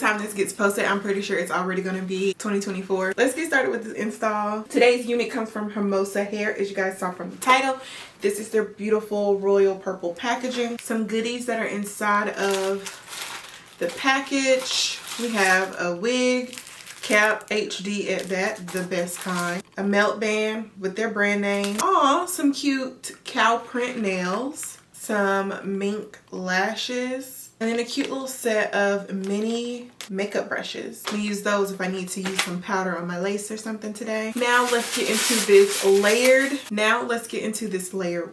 time this gets posted, I'm pretty sure it's already going to be 2024. Let's get started with this install. Today's unit comes from Hermosa Hair, as you guys saw from the title. This is their beautiful royal purple packaging. Some goodies that are inside of the package. We have a wig, cap, HD at that, the best kind. A melt band with their brand name. Aw, some cute cow print nails. Some mink lashes. And then a cute little set of mini makeup brushes. I'm gonna use those if I need to use some powder on my lace or something today. Now let's get into this layered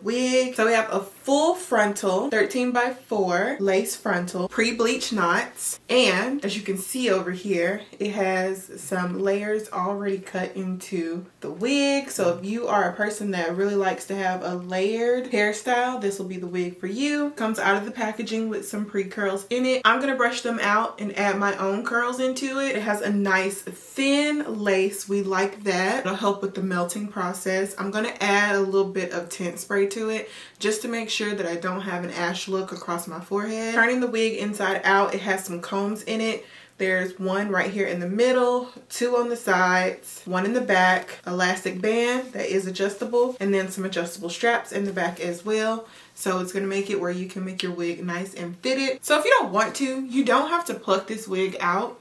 wig. So we have a full frontal 13x4 lace frontal, pre-bleach knots. And as you can see over here, it has some layers already cut into the wig. So if you are a person that really likes to have a layered hairstyle, this will be the wig for you. Comes out of the packaging with some pre-curls in it. I'm gonna brush them out and add my own curls into it. It has a nice thin lace. We like that. It'll help with the melting process. I'm gonna add a little bit of tint spray to it just to make sure that I don't have an ash look across my forehead. Turning the wig inside out, it has some combs in it. There's one right here in the middle, two on the sides, one in the back, elastic band that is adjustable, and then some adjustable straps in the back as well. So it's gonna make it where you can make your wig nice and fitted. So if you don't want to, you don't have to pluck this wig out.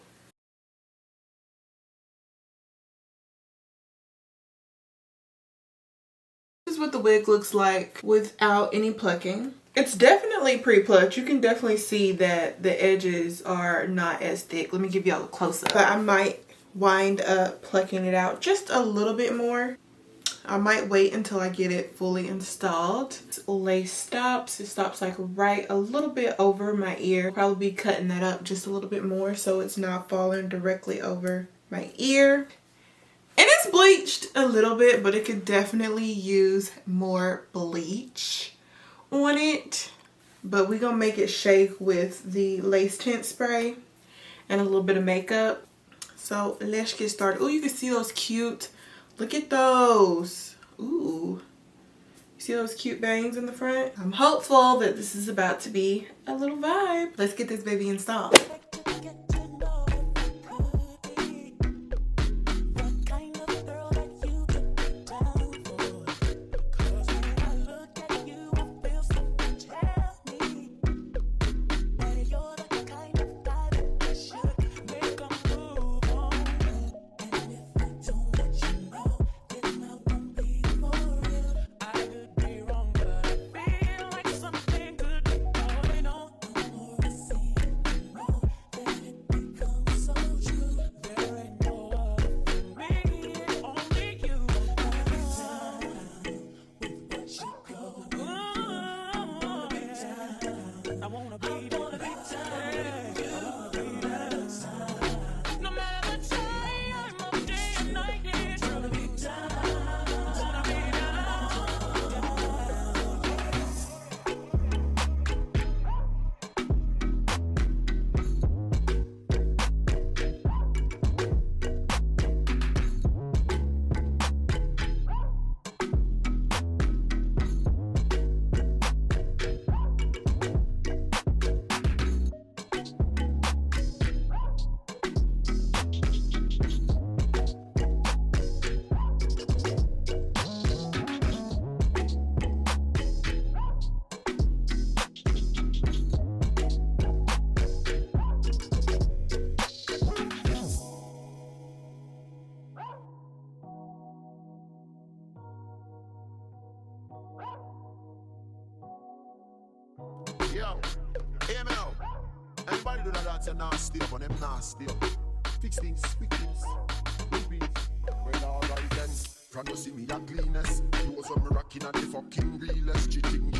This is what the wig looks like without any plucking. It's definitely pre-plucked. You can definitely see that the edges are not as thick. Let me give y'all a close-up. But I might wind up plucking it out just a little bit more. I might wait until I get it fully installed. Lace stops. It stops like right a little bit over my ear. Probably be cutting that up just a little bit more so it's not falling directly over my ear. And it's bleached a little bit, but it could definitely use more bleach on it. But we're gonna make it shake with the lace tint spray and a little bit of makeup. So let's get started. Oh, you can see those cute, look at those. Ooh, you see those cute bangs in the front? I'm hopeful that this is about to be a little vibe. Let's get this baby installed. Yo, hear me now. Everybody do that dance and nasty up on them nasty up. Fix things, quick things. Repeat. When all right then, from you see me a cleanest. Those of me rocking at the fucking realest. Ching.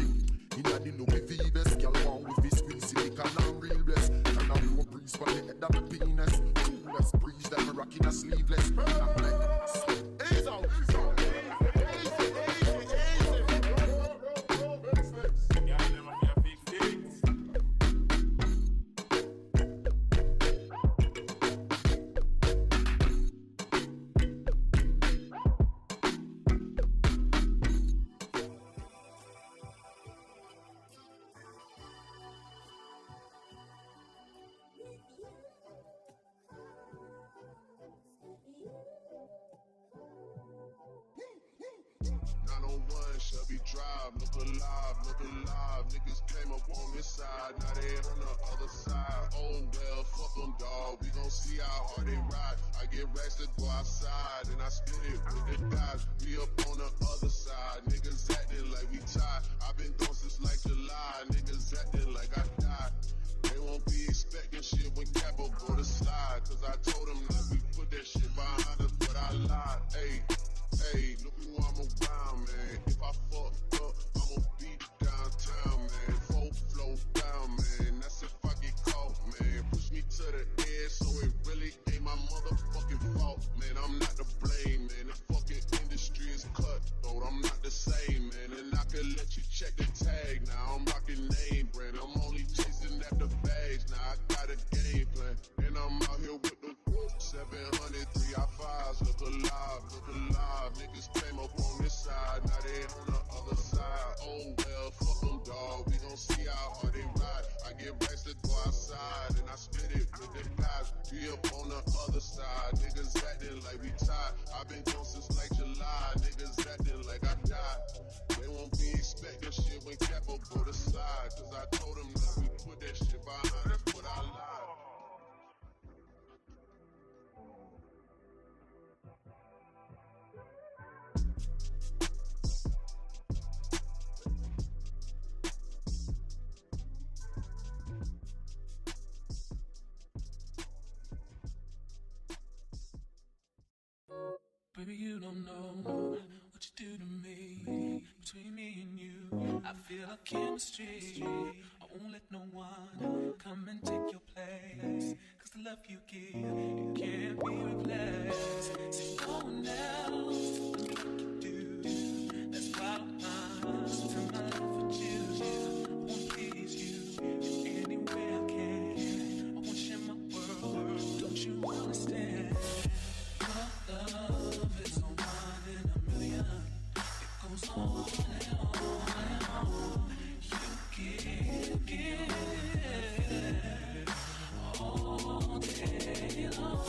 In a the Louis V best. Girl want with this squeeze silicon and real bless. And now we will breeze for the head of the penis. Coolest breeze that me rocking a sleeveless. Ease out. look alive, look alive. Niggas came up on this side, now they on the other side. Oh well, fuck them, dawg. We gon' see how hard they ride. I get racks to go outside, and I spit it with the guys. We up on the other side. Niggas acting like we tied. I've been gone since like July. Niggas acting like I died. They won't be expecting shit when Capo go to slide. Cause I told them that we put that shit behind us, but I lied. Hey, look who I'm around, man. If I fucked up, I'ma beat downtown, man. Full flow down, man. That's if I get caught, man. Push me to the edge, so it really ain't my motherfucking fault, man. I'm not to blame, man. The fucking industry is cutthroat. I'm not the same, man. And I can let you check the tag now. I'm rocking name brand. I'm only chasing after bags. Now I got a game plan. And I'm out here with the 700 3i5s. Look alive, look alive. Niggas came up on this side. Now they on the other side. Oh well, fuck them, dawg. We gon' see how hard they ride. I get racks to go outside. And I spit it with the guys. We up on the other side. Niggas acting like we tied. I've been gone since like July. Niggas acting like I died. They won't be expecting shit when Capo go to slide. Cause I told them that we put that shit behind us, but I lied. Baby, you don't know what you do to me. Between me and you, I feel a chemistry. I won't let no one come and take your place. Cause the love you give, it can't be replaced. See, no one else do like you do. That's why I'm spend my life with you. I won't please you in any way I can. I won't share my world, don't you understand? Your love is a one in a million. It goes on and on and on. You give all day long.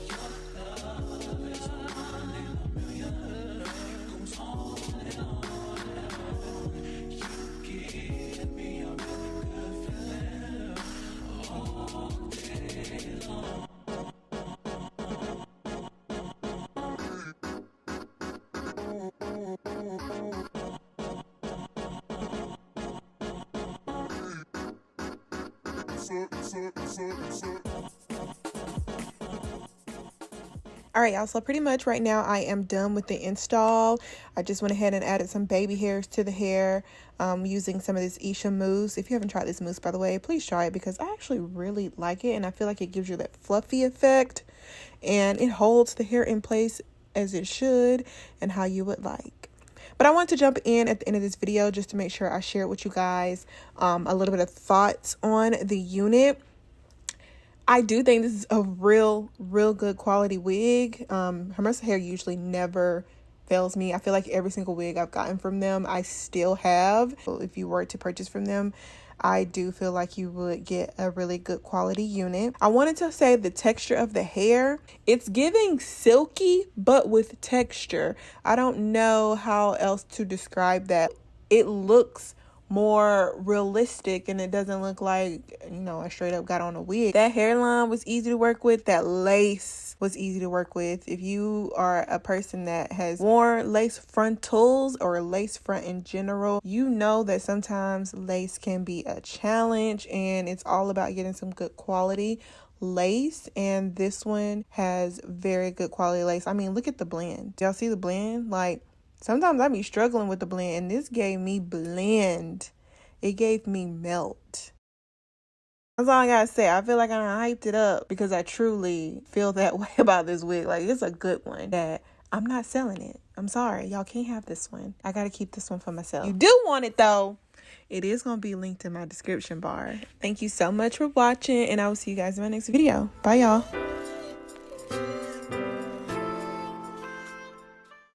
Your love is a one in a million. It goes on and on and on. You give me a really good feeling all day long. Alright y'all, so pretty much right now I am done with the install. I just went ahead and added some baby hairs to the hair using some of this Isha mousse. If you haven't tried this mousse, by the way, please try it because I actually really like it and I feel like it gives you that fluffy effect and it holds the hair in place as it should and how you would like. But I want to jump in at the end of this video just to make sure I share with you guys a little bit of thoughts on the unit. I do think this is a real good quality wig. Hermosa hair usually never fails me. I feel like every single wig I've gotten from them, I still have. If you were to purchase from them, I do feel like you would get a really good quality unit. I wanted to say the texture of the hair, it's giving silky, but with texture. I don't know how else to describe that. It looks more realistic and it doesn't look like, you know, I straight up got on a wig. That hairline was easy to work with. That lace was easy to work with. If you are a person that has worn lace frontals or lace front in general, you know that sometimes lace can be a challenge and it's all about getting some good quality lace, and this one has very good quality lace. I mean, look at the blend. Y'all see the blend? Like, sometimes I be struggling with the blend, and this gave me blend. It gave me melt. That's all I gotta say. I feel like I hyped it up because I truly feel that way about this wig. Like, it's a good one that I'm not selling it. I'm sorry. Y'all can't have this one. I gotta keep this one for myself. You do want it, though. It is gonna be linked in my description bar. Thank you so much for watching, and I will see you guys in my next video. Bye, y'all.